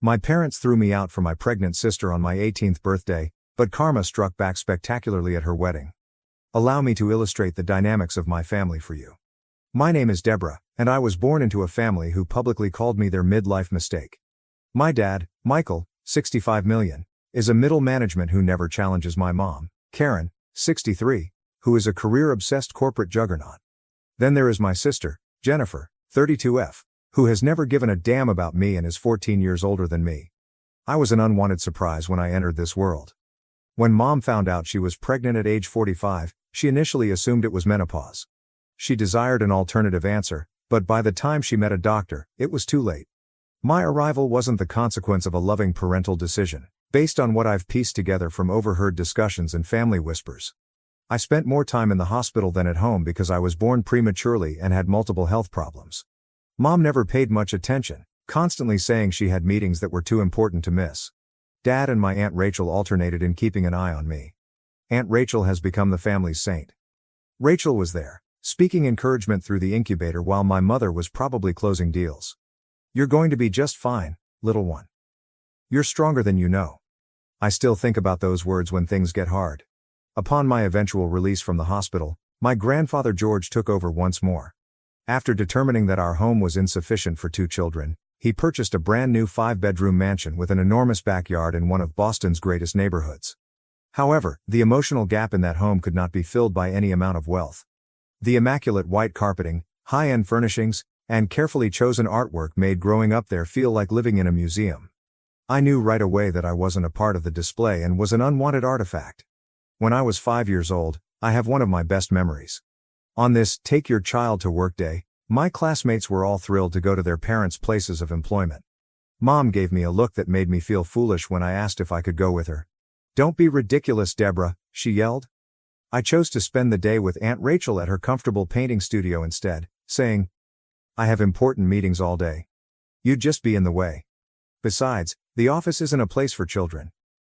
My parents threw me out for my pregnant sister on my 18th birthday, but karma struck back spectacularly at her wedding. Allow me to illustrate the dynamics of my family for you. My name is Deborah, and I was born into a family who publicly called me their midlife mistake. My dad, Michael, 65 million, is a middle management who never challenges my mom, Karen, 63, who is a career-obsessed corporate juggernaut. Then there is my sister, Jennifer, 32F, who has never given a damn about me and is 14 years older than me. I was an unwanted surprise when I entered this world. When mom found out she was pregnant at age 45, she initially assumed it was menopause. She desired an alternative answer, but by the time she met a doctor, it was too late. My arrival wasn't the consequence of a loving parental decision, based on what I've pieced together from overheard discussions and family whispers. I spent more time in the hospital than at home because I was born prematurely and had multiple health problems. Mom never paid much attention, constantly saying she had meetings that were too important to miss. Dad and my Aunt Rachel alternated in keeping an eye on me. Aunt Rachel has become the family's saint. Rachel was there, speaking encouragement through the incubator while my mother was probably closing deals. "You're going to be just fine, little one. You're stronger than you know." I still think about those words when things get hard. Upon my eventual release from the hospital, my grandfather George took over once more. After determining that our home was insufficient for 2 children, he purchased a brand new 5-bedroom mansion with an enormous backyard in one of Boston's greatest neighborhoods. However, the emotional gap in that home could not be filled by any amount of wealth. The immaculate white carpeting, high-end furnishings, and carefully chosen artwork made growing up there feel like living in a museum. I knew right away that I wasn't a part of the display and was an unwanted artifact. When I was 5 years old, I have one of my best memories. On this Take Your Child to Work Day, my classmates were all thrilled to go to their parents' places of employment. Mom gave me a look that made me feel foolish when I asked if I could go with her. "Don't be ridiculous, Deborah," she yelled. I chose to spend the day with Aunt Rachel at her comfortable painting studio instead, saying, "I have important meetings all day. You'd just be in the way. Besides, the office isn't a place for children."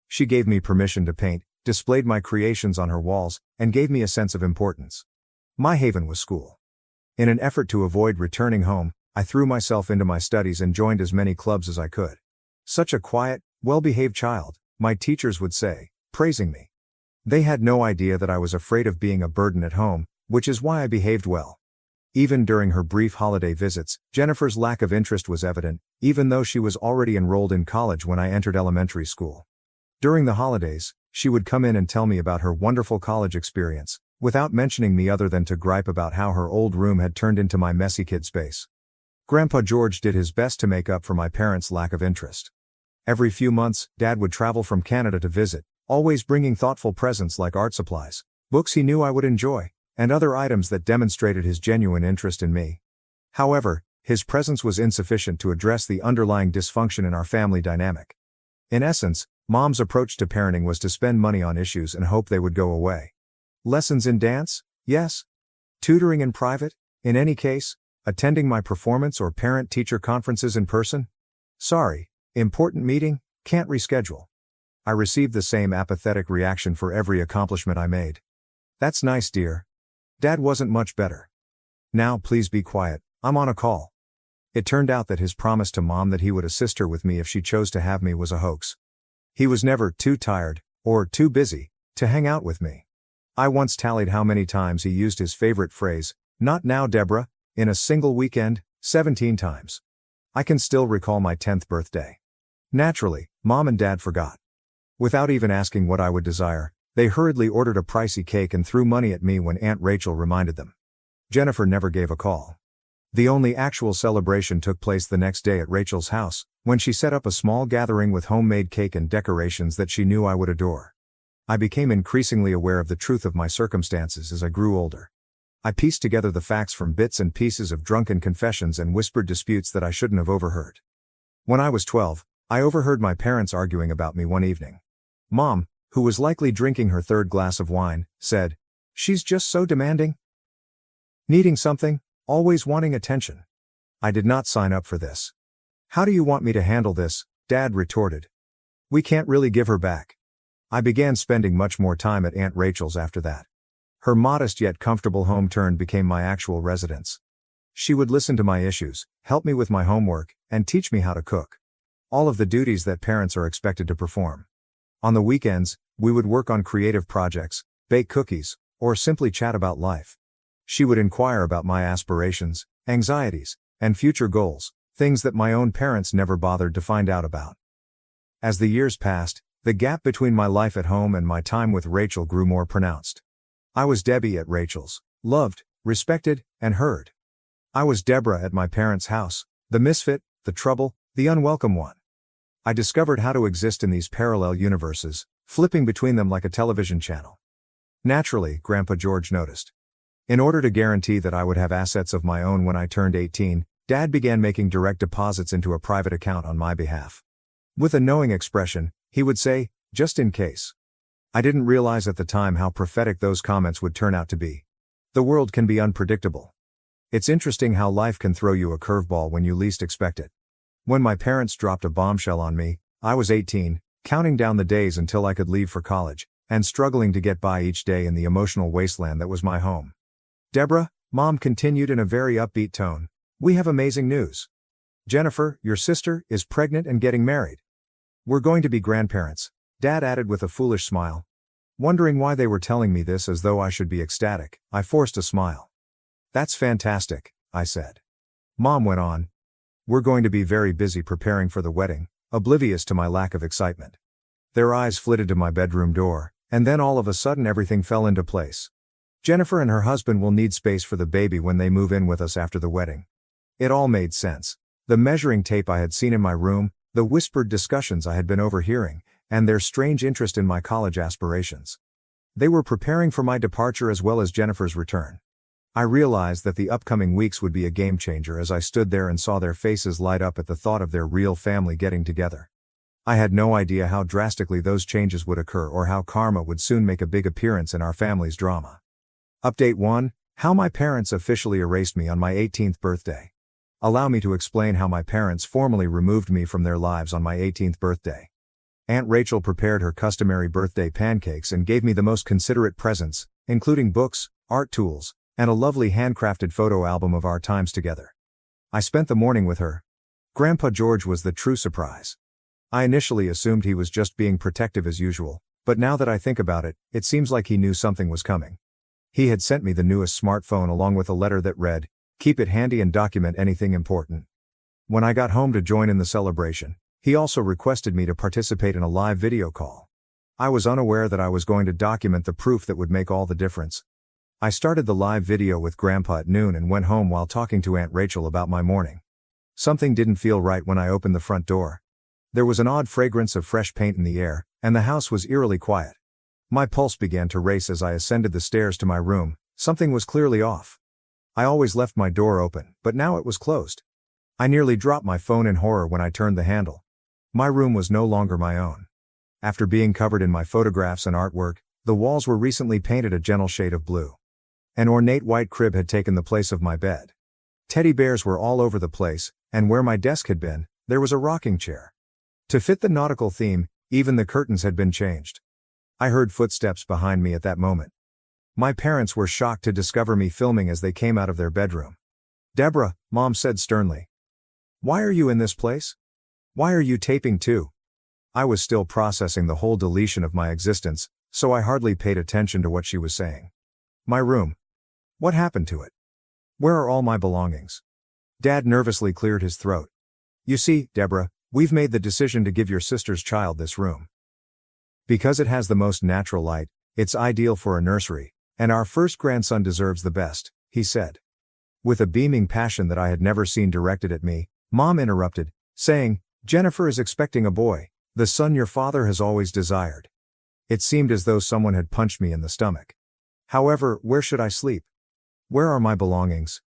She gave me permission to paint, displayed my creations on her walls, and gave me a sense of importance. My haven was school. In an effort to avoid returning home, I threw myself into my studies and joined as many clubs as I could. "Such a quiet, well-behaved child," my teachers would say, praising me. They had no idea that I was afraid of being a burden at home, which is why I behaved well. Even during her brief holiday visits, Jennifer's lack of interest was evident, even though she was already enrolled in college when I entered elementary school. During the holidays, she would come in and tell me about her wonderful college experience, without mentioning me other than to gripe about how her old room had turned into my messy kid space. Grandpa George did his best to make up for my parents' lack of interest. Every few months, Dad would travel from Canada to visit, always bringing thoughtful presents like art supplies, books he knew I would enjoy, and other items that demonstrated his genuine interest in me. However, his presence was insufficient to address the underlying dysfunction in our family dynamic. In essence, Mom's approach to parenting was to spend money on issues and hope they would go away. Lessons in dance? Yes. Tutoring in private? In any case, attending my performance or parent-teacher conferences in person? Sorry, important meeting, can't reschedule. I received the same apathetic reaction for every accomplishment I made. "That's nice, dear. Dad wasn't much better. Now please be quiet, I'm on a call." It turned out that his promise to Mom that he would assist her with me if she chose to have me was a hoax. He was never too tired, or too busy, to hang out with me. I once tallied how many times he used his favorite phrase, "Not now, Deborah," in a single weekend, 17 times. I can still recall my 10th birthday. Naturally, Mom and Dad forgot. Without even asking what I would desire, they hurriedly ordered a pricey cake and threw money at me when Aunt Rachel reminded them. Jennifer never gave a call. The only actual celebration took place the next day at Rachel's house, when she set up a small gathering with homemade cake and decorations that she knew I would adore. I became increasingly aware of the truth of my circumstances as I grew older. I pieced together the facts from bits and pieces of drunken confessions and whispered disputes that I shouldn't have overheard. When I was 12, I overheard my parents arguing about me one evening. Mom, who was likely drinking her 3rd glass of wine, said, "She's just so demanding. Needing something, always wanting attention." I did not sign up for this. "How do you want me to handle this?" Dad retorted. "We can't really give her back." I began spending much more time at Aunt Rachel's after that. Her modest yet comfortable home became my actual residence. She would listen to my issues, help me with my homework, and teach me how to cook. All of the duties that parents are expected to perform. On the weekends, we would work on creative projects, bake cookies, or simply chat about life. She would inquire about my aspirations, anxieties, and future goals, things that my own parents never bothered to find out about. As the years passed, the gap between my life at home and my time with Rachel grew more pronounced. I was Debbie at Rachel's, loved, respected, and heard. I was Deborah at my parents' house, the misfit, the trouble, the unwelcome one. I discovered how to exist in these parallel universes, flipping between them like a television channel. Naturally, Grandpa George noticed. In order to guarantee that I would have assets of my own when I turned 18, Dad began making direct deposits into a private account on my behalf. With a knowing expression, he would say, "Just in case." I didn't realize at the time how prophetic those comments would turn out to be. The world can be unpredictable. It's interesting how life can throw you a curveball when you least expect it. When my parents dropped a bombshell on me, I was 18, counting down the days until I could leave for college, and struggling to get by each day in the emotional wasteland that was my home. "Deborah," Mom continued in a very upbeat tone, "we have amazing news. Jennifer, your sister, is pregnant and getting married. We're going to be grandparents," Dad added with a foolish smile. Wondering why they were telling me this as though I should be ecstatic, I forced a smile. "That's fantastic," I said. Mom went on, "We're going to be very busy preparing for the wedding," oblivious to my lack of excitement. Their eyes flitted to my bedroom door, and then all of a sudden everything fell into place. Jennifer and her husband will need space for the baby when they move in with us after the wedding. It all made sense. The measuring tape I had seen in my room, the whispered discussions I had been overhearing, and their strange interest in my college aspirations. They were preparing for my departure as well as Jennifer's return. I realized that the upcoming weeks would be a game changer as I stood there and saw their faces light up at the thought of their real family getting together. I had no idea how drastically those changes would occur or how karma would soon make a big appearance in our family's drama. Update 1: How my parents officially erased me on my 18th birthday. Allow me to explain how my parents formally removed me from their lives on my 18th birthday. Aunt Rachel prepared her customary birthday pancakes and gave me the most considerate presents, including books, art tools, and a lovely handcrafted photo album of our times together. I spent the morning with her. Grandpa George was the true surprise. I initially assumed he was just being protective as usual, but now that I think about it, it seems like he knew something was coming. He had sent me the newest smartphone along with a letter that read, "Keep it handy and document anything important." When I got home to join in the celebration, he also requested me to participate in a live video call. I was unaware that I was going to document the proof that would make all the difference. I started the live video with Grandpa at noon and went home while talking to Aunt Rachel about my morning. Something didn't feel right when I opened the front door. There was an odd fragrance of fresh paint in the air, and the house was eerily quiet. My pulse began to race as I ascended the stairs to my room. Something was clearly off. I always left my door open, but now it was closed. I nearly dropped my phone in horror when I turned the handle. My room was no longer my own. After being covered in my photographs and artwork, the walls were recently painted a gentle shade of blue. An ornate white crib had taken the place of my bed. Teddy bears were all over the place, and where my desk had been, there was a rocking chair. To fit the nautical theme, even the curtains had been changed. I heard footsteps behind me at that moment. My parents were shocked to discover me filming as they came out of their bedroom. "Deborah," Mom said sternly. "Why are you in this place? Why are you taping too?" I was still processing the whole deletion of my existence, so I hardly paid attention to what she was saying. "My room. What happened to it? Where are all my belongings?" Dad nervously cleared his throat. "You see, Deborah, we've made the decision to give your sister's child this room. Because it has the most natural light, it's ideal for a nursery, and our first grandson deserves the best," he said. With a beaming passion that I had never seen directed at me, Mom interrupted, saying, "Jennifer is expecting a boy, the son your father has always desired." It seemed as though someone had punched me in the stomach. "However, where should I sleep? Where are my belongings?"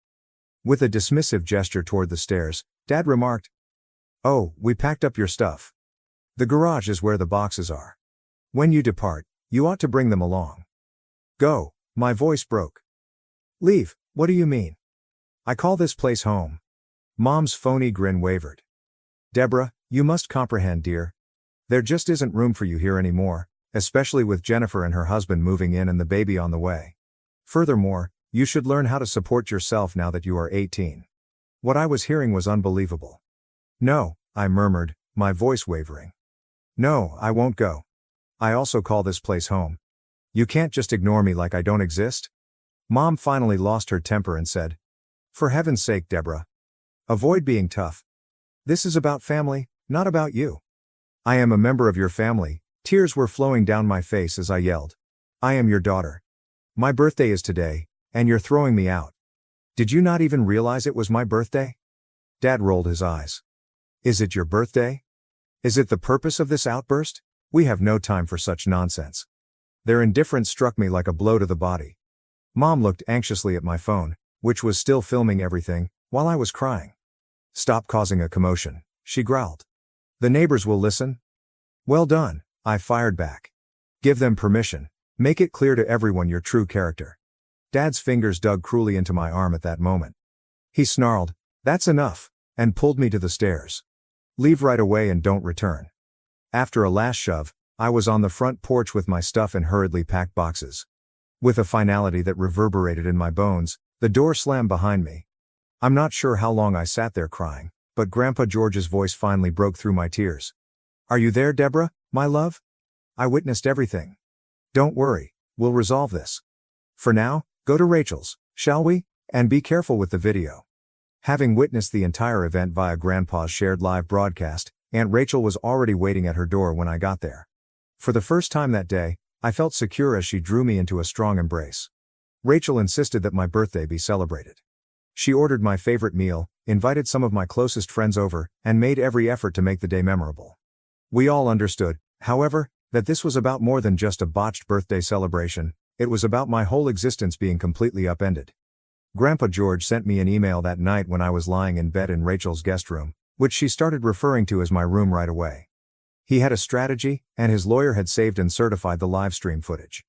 With a dismissive gesture toward the stairs, Dad remarked, "Oh, we packed up your stuff. The garage is where the boxes are. When you depart, you ought to bring them along." "Go," my voice broke. "Leave, what do you mean? I call this place home." Mom's phony grin wavered. "Deborah, you must comprehend, dear. There just isn't room for you here anymore, especially with Jennifer and her husband moving in and the baby on the way. Furthermore, you should learn how to support yourself now that you are 18. What I was hearing was unbelievable. "No," I murmured, my voice wavering. No, I won't go. I also call this place home. You can't just ignore me like I don't exist. Mom finally lost her temper and said, "For heaven's sake, Deborah. Avoid being tough. This is about family, not about you." "I am a member of your family." Tears were flowing down my face as I yelled. "I am your daughter. My birthday is today, and you're throwing me out. Did you not even realize it was my birthday?" Dad rolled his eyes. "Is it your birthday? Is it the purpose of this outburst? We have no time for such nonsense." Their indifference struck me like a blow to the body. Mom looked anxiously at my phone, which was still filming everything, while I was crying. "Stop causing a commotion," she growled. "The neighbors will listen." "Well done," I fired back. "Give them permission. Make it clear to everyone your true character." Dad's fingers dug cruelly into my arm at that moment. He snarled, "That's enough," and pulled me to the stairs. "Leave right away and don't return." After a last shove, I was on the front porch with my stuff in hurriedly packed boxes. With a finality that reverberated in my bones, the door slammed behind me. I'm not sure how long I sat there crying, but Grandpa George's voice finally broke through my tears. "Are you there, Deborah, my love? I witnessed everything. Don't worry, we'll resolve this. For now, go to Rachel's, shall we? And be careful with the video." Having witnessed the entire event via Grandpa's shared live broadcast, Aunt Rachel was already waiting at her door when I got there. For the first time that day, I felt secure as she drew me into a strong embrace. Rachel insisted that my birthday be celebrated. She ordered my favorite meal, invited some of my closest friends over, and made every effort to make the day memorable. We all understood, however, that this was about more than just a botched birthday celebration. It was about my whole existence being completely upended. Grandpa George sent me an email that night when I was lying in bed in Rachel's guest room, which she started referring to as my room right away. He had a strategy, and his lawyer had saved and certified the live stream footage.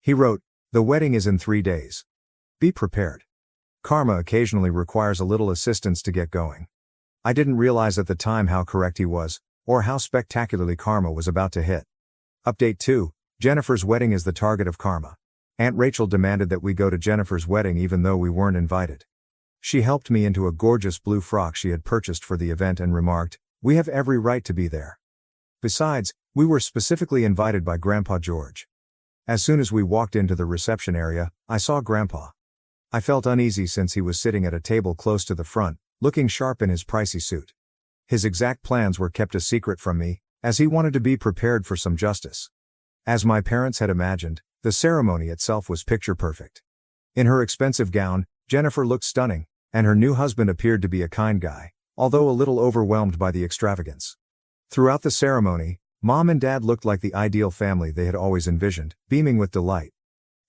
He wrote, "The wedding is in 3 days. Be prepared. Karma occasionally requires a little assistance to get going." I didn't realize at the time how correct he was, or how spectacularly karma was about to hit. Update 2, Jennifer's wedding is the target of karma. Aunt Rachel demanded that we go to Jennifer's wedding even though we weren't invited. She helped me into a gorgeous blue frock she had purchased for the event and remarked, "We have every right to be there." Besides, we were specifically invited by Grandpa George. As soon as we walked into the reception area, I saw Grandpa. I felt uneasy since he was sitting at a table close to the front, looking sharp in his pricey suit. His exact plans were kept a secret from me, as he wanted to be prepared for some justice. As my parents had imagined, the ceremony itself was picture perfect. In her expensive gown, Jennifer looked stunning, and her new husband appeared to be a kind guy, although a little overwhelmed by the extravagance. Throughout the ceremony, Mom and Dad looked like the ideal family they had always envisioned, beaming with delight.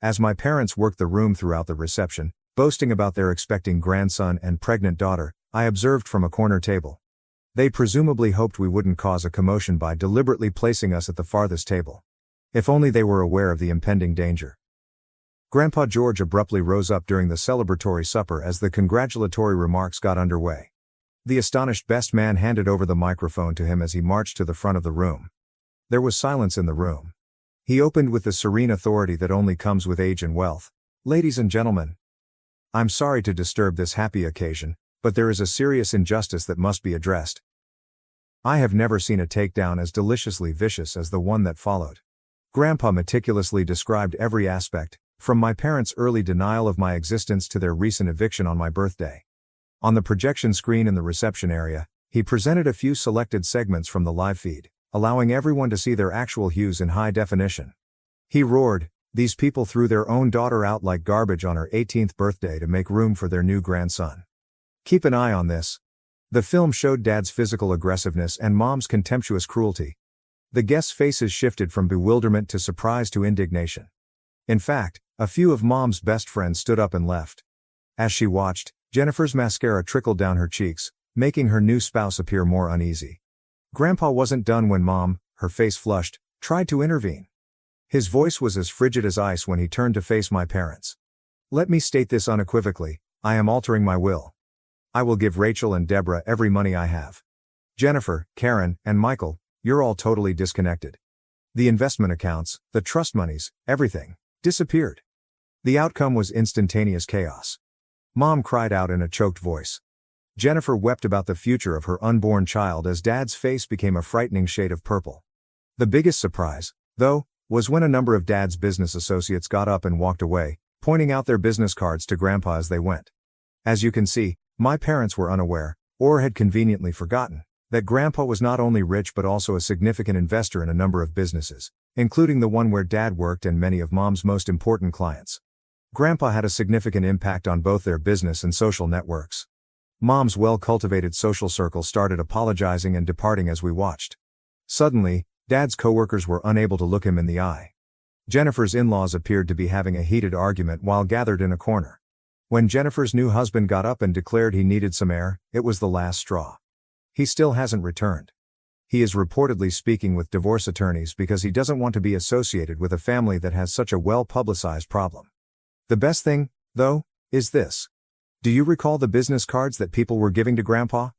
As my parents worked the room throughout the reception, boasting about their expecting grandson and pregnant daughter, I observed from a corner table. They presumably hoped we wouldn't cause a commotion by deliberately placing us at the farthest table. If only they were aware of the impending danger. Grandpa George abruptly rose up during the celebratory supper as the congratulatory remarks got underway. The astonished best man handed over the microphone to him as he marched to the front of the room. There was silence in the room. He opened with the serene authority that only comes with age and wealth. "Ladies and gentlemen, I'm sorry to disturb this happy occasion, but there is a serious injustice that must be addressed. I have never seen a takedown as deliciously vicious as the one that followed." Grandpa meticulously described every aspect, from my parents' early denial of my existence to their recent eviction on my birthday. On the projection screen in the reception area, he presented a few selected segments from the live feed, allowing everyone to see their actual hues in high definition. He roared, "These people threw their own daughter out like garbage on her 18th birthday to make room for their new grandson. Keep an eye on this." The film showed Dad's physical aggressiveness and Mom's contemptuous cruelty. The guests' faces shifted from bewilderment to surprise to indignation. In fact, a few of Mom's best friends stood up and left. As she watched, Jennifer's mascara trickled down her cheeks, making her new spouse appear more uneasy. Grandpa wasn't done when Mom, her face flushed, tried to intervene. His voice was as frigid as ice when he turned to face my parents. "Let me state this unequivocally, I am altering my will. I will give Rachel and Deborah every money I have. Jennifer, Karen, and Michael, you're all totally disconnected. The investment accounts, the trust monies, everything, disappeared." The outcome was instantaneous chaos. Mom cried out in a choked voice, Jennifer wept about the future of her unborn child as Dad's face became a frightening shade of purple. The biggest surprise, though, was when a number of Dad's business associates got up and walked away, pointing out their business cards to Grandpa as they went. As you can see, my parents were unaware, or had conveniently forgotten, that Grandpa was not only rich but also a significant investor in a number of businesses, including the one where Dad worked and many of Mom's most important clients. Grandpa had a significant impact on both their business and social networks. Mom's well-cultivated social circle started apologizing and departing as we watched. Suddenly, Dad's coworkers were unable to look him in the eye. Jennifer's in-laws appeared to be having a heated argument while gathered in a corner. When Jennifer's new husband got up and declared he needed some air, it was the last straw. He still hasn't returned. He is reportedly speaking with divorce attorneys because he doesn't want to be associated with a family that has such a well-publicized problem. The best thing, though, is this. Do you recall the business cards that people were giving to Grandpa?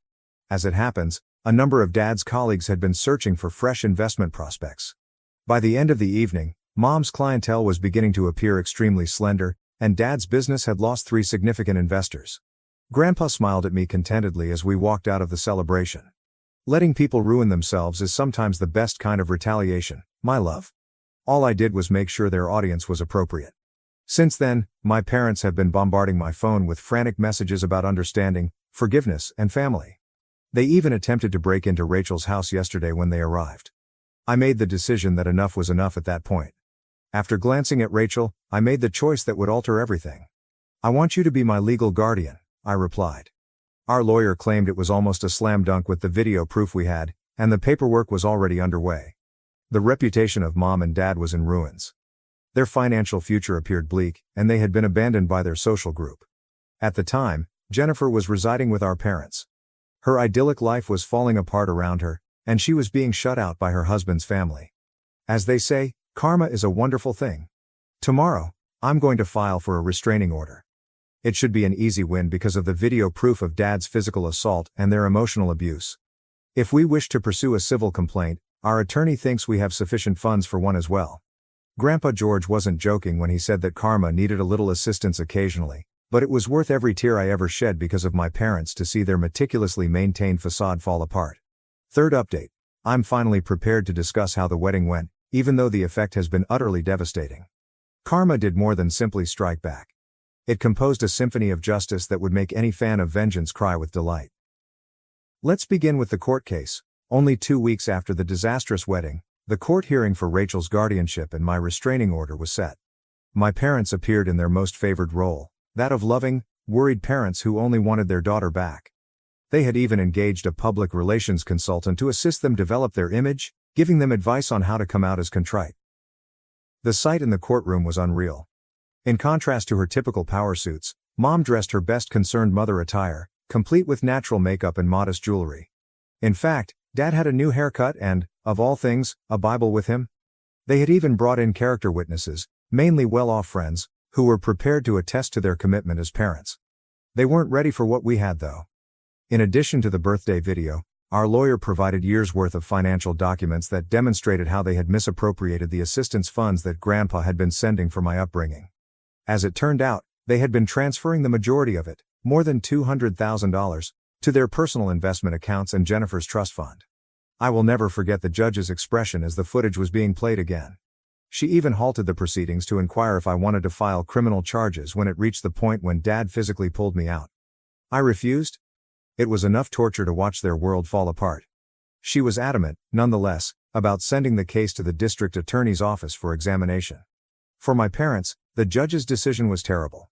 As it happens, a number of Dad's colleagues had been searching for fresh investment prospects. By the end of the evening, Mom's clientele was beginning to appear extremely slender, and Dad's business had lost 3 significant investors. Grandpa smiled at me contentedly as we walked out of the celebration. Letting people ruin themselves is sometimes the best kind of retaliation, my love. All I did was make sure their audience was appropriate. Since then, my parents have been bombarding my phone with frantic messages about understanding, forgiveness, and family. They even attempted to break into Rachel's house yesterday when they arrived. I made the decision that enough was enough at that point. After glancing at Rachel, I made the choice that would alter everything. I want you to be my legal guardian, I replied. Our lawyer claimed it was almost a slam dunk with the video proof we had, and the paperwork was already underway. The reputation of Mom and Dad was in ruins. Their financial future appeared bleak, and they had been abandoned by their social group. At the time, Jennifer was residing with our parents. Her idyllic life was falling apart around her, and she was being shut out by her husband's family. As they say, karma is a wonderful thing. Tomorrow, I'm going to file for a restraining order. It should be an easy win because of the video proof of Dad's physical assault and their emotional abuse. If we wish to pursue a civil complaint, our attorney thinks we have sufficient funds for one as well. Grandpa George wasn't joking when he said that karma needed a little assistance occasionally, but it was worth every tear I ever shed because of my parents to see their meticulously maintained facade fall apart. Third update. I'm finally prepared to discuss how the wedding went, even though the effect has been utterly devastating. Karma did more than simply strike back. It composed a symphony of justice that would make any fan of vengeance cry with delight. Let's begin with the court case. Only 2 weeks after the disastrous wedding, the court hearing for Rachel's guardianship and my restraining order was set. My parents appeared in their most favored role, that of loving, worried parents who only wanted their daughter back. They had even engaged a public relations consultant to assist them develop their image, giving them advice on how to come out as contrite. The sight in the courtroom was unreal. In contrast to her typical power suits, Mom dressed her best concerned mother attire, complete with natural makeup and modest jewelry. In fact, Dad had a new haircut and, of all things, a Bible with him. They had even brought in character witnesses, mainly well-off friends, who were prepared to attest to their commitment as parents. They weren't ready for what we had though. In addition to the birthday video, our lawyer provided years' worth of financial documents that demonstrated how they had misappropriated the assistance funds that Grandpa had been sending for my upbringing. As it turned out, they had been transferring the majority of it, more than $200,000, to their personal investment accounts and Jennifer's trust fund. I will never forget the judge's expression as the footage was being played again. She even halted the proceedings to inquire if I wanted to file criminal charges when it reached the point when Dad physically pulled me out. I refused. It was enough torture to watch their world fall apart. She was adamant, nonetheless, about sending the case to the district attorney's office for examination. For my parents, the judge's decision was terrible.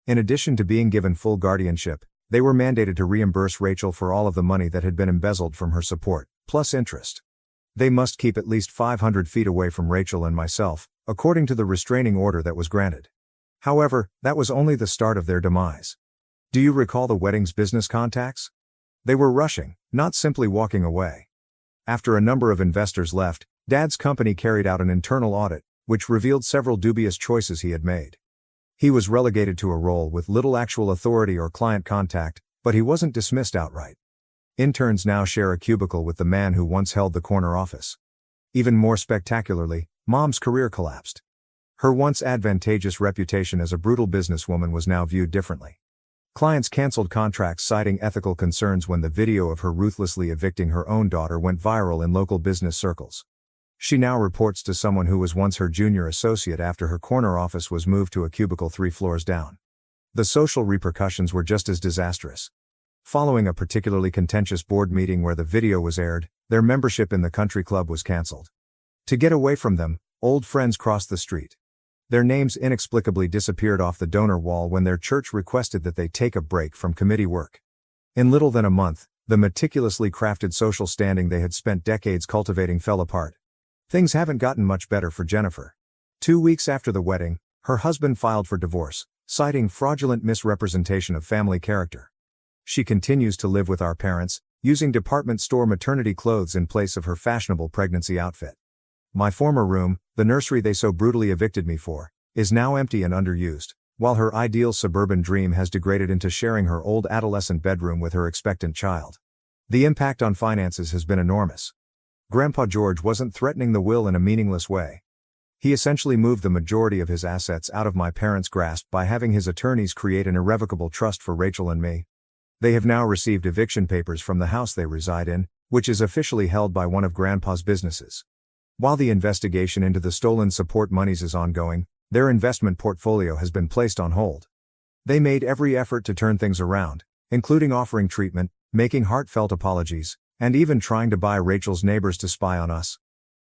In addition to being given full guardianship, they were mandated to reimburse Rachel for all of the money that had been embezzled from her support, plus interest. They must keep at least 500 feet away from Rachel and myself, according to the restraining order that was granted. However, that was only the start of their demise. Do you recall the wedding's business contacts? They were rushing, not simply walking away. After a number of investors left, Dad's company carried out an internal audit, which revealed several dubious choices he had made. He was relegated to a role with little actual authority or client contact, but he wasn't dismissed outright. Interns now share a cubicle with the man who once held the corner office. Even more spectacularly, Mom's career collapsed. Her once advantageous reputation as a brutal businesswoman was now viewed differently. Clients canceled contracts citing ethical concerns when the video of her ruthlessly evicting her own daughter went viral in local business circles. She now reports to someone who was once her junior associate after her corner office was moved to a cubicle 3 floors down. The social repercussions were just as disastrous. Following a particularly contentious board meeting where the video was aired, their membership in the country club was cancelled. To get away from them, old friends crossed the street. Their names inexplicably disappeared off the donor wall when their church requested that they take a break from committee work. In little than a month, the meticulously crafted social standing they had spent decades cultivating fell apart. Things haven't gotten much better for Jennifer. 2 weeks after the wedding, her husband filed for divorce, citing fraudulent misrepresentation of family character. She continues to live with our parents, using department store maternity clothes in place of her fashionable pregnancy outfit. My former room, the nursery they so brutally evicted me for, is now empty and underused, while her ideal suburban dream has degraded into sharing her old adolescent bedroom with her expectant child. The impact on finances has been enormous. Grandpa George wasn't threatening the will in a meaningless way. He essentially moved the majority of his assets out of my parents' grasp by having his attorneys create an irrevocable trust for Rachel and me. They have now received eviction papers from the house they reside in, which is officially held by one of Grandpa's businesses. While the investigation into the stolen support monies is ongoing, their investment portfolio has been placed on hold. They made every effort to turn things around, including offering treatment, making heartfelt apologies, and even trying to buy Rachel's neighbors to spy on us.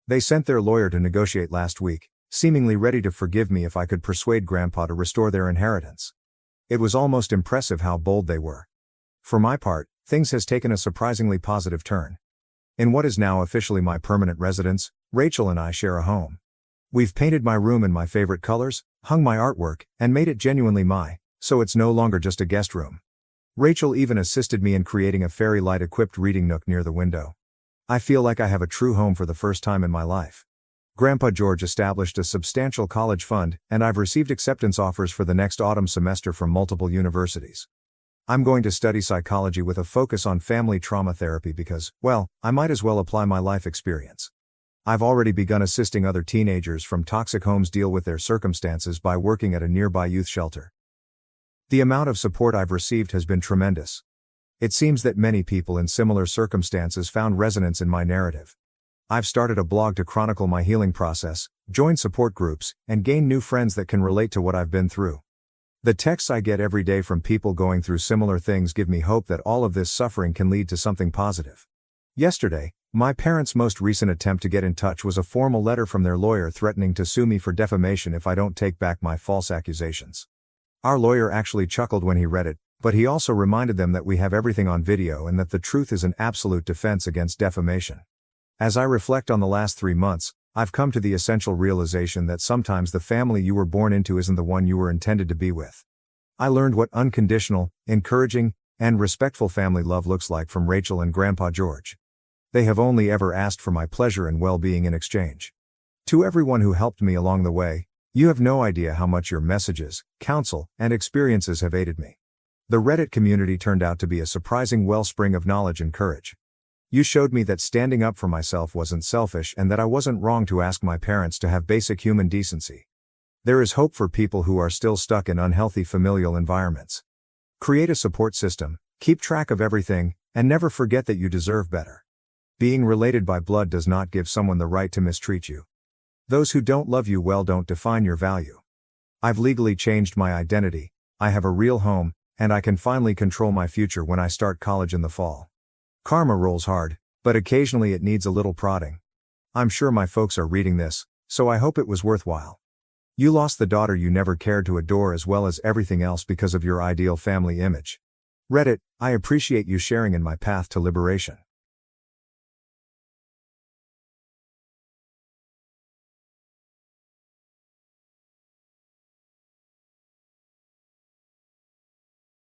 They sent their lawyer to negotiate last week, seemingly ready to forgive me if I could persuade Grandpa to restore their inheritance. It was almost impressive how bold they were. For my part, things has taken a surprisingly positive turn. In what is now officially my permanent residence, Rachel and I share a home. We've painted my room in my favorite colors, hung my artwork, and made it genuinely so it's no longer just a guest room. Rachel even assisted me in creating a fairy light-equipped reading nook near the window. I feel like I have a true home for the first time in my life. Grandpa George established a substantial college fund, and I've received acceptance offers for the next autumn semester from multiple universities. I'm going to study psychology with a focus on family trauma therapy because, well, I might as well apply my life experience. I've already begun assisting other teenagers from toxic homes deal with their circumstances by working at a nearby youth shelter. The amount of support I've received has been tremendous. It seems that many people in similar circumstances found resonance in my narrative. I've started a blog to chronicle my healing process, join support groups, and gain new friends that can relate to what I've been through. The texts I get every day from people going through similar things give me hope that all of this suffering can lead to something positive. Yesterday, my parents' most recent attempt to get in touch was a formal letter from their lawyer threatening to sue me for defamation if I don't take back my false accusations. Our lawyer actually chuckled when he read it, but he also reminded them that we have everything on video and that the truth is an absolute defense against defamation. As I reflect on the last 3 months, I've come to the essential realization that sometimes the family you were born into isn't the one you were intended to be with. I learned what unconditional, encouraging, and respectful family love looks like from Rachel and Grandpa George. They have only ever asked for my pleasure and well-being in exchange. To everyone who helped me along the way, you have no idea how much your messages, counsel, and experiences have aided me. The Reddit community turned out to be a surprising wellspring of knowledge and courage. You showed me that standing up for myself wasn't selfish and that I wasn't wrong to ask my parents to have basic human decency. There is hope for people who are still stuck in unhealthy familial environments. Create a support system, keep track of everything, and never forget that you deserve better. Being related by blood does not give someone the right to mistreat you. Those who don't love you well don't define your value. I've legally changed my identity, I have a real home, and I can finally control my future when I start college in the fall. Karma rolls hard, but occasionally it needs a little prodding. I'm sure my folks are reading this, so I hope it was worthwhile. You lost the daughter you never cared to adore as well as everything else because of your ideal family image. Reddit, I appreciate you sharing in my path to liberation.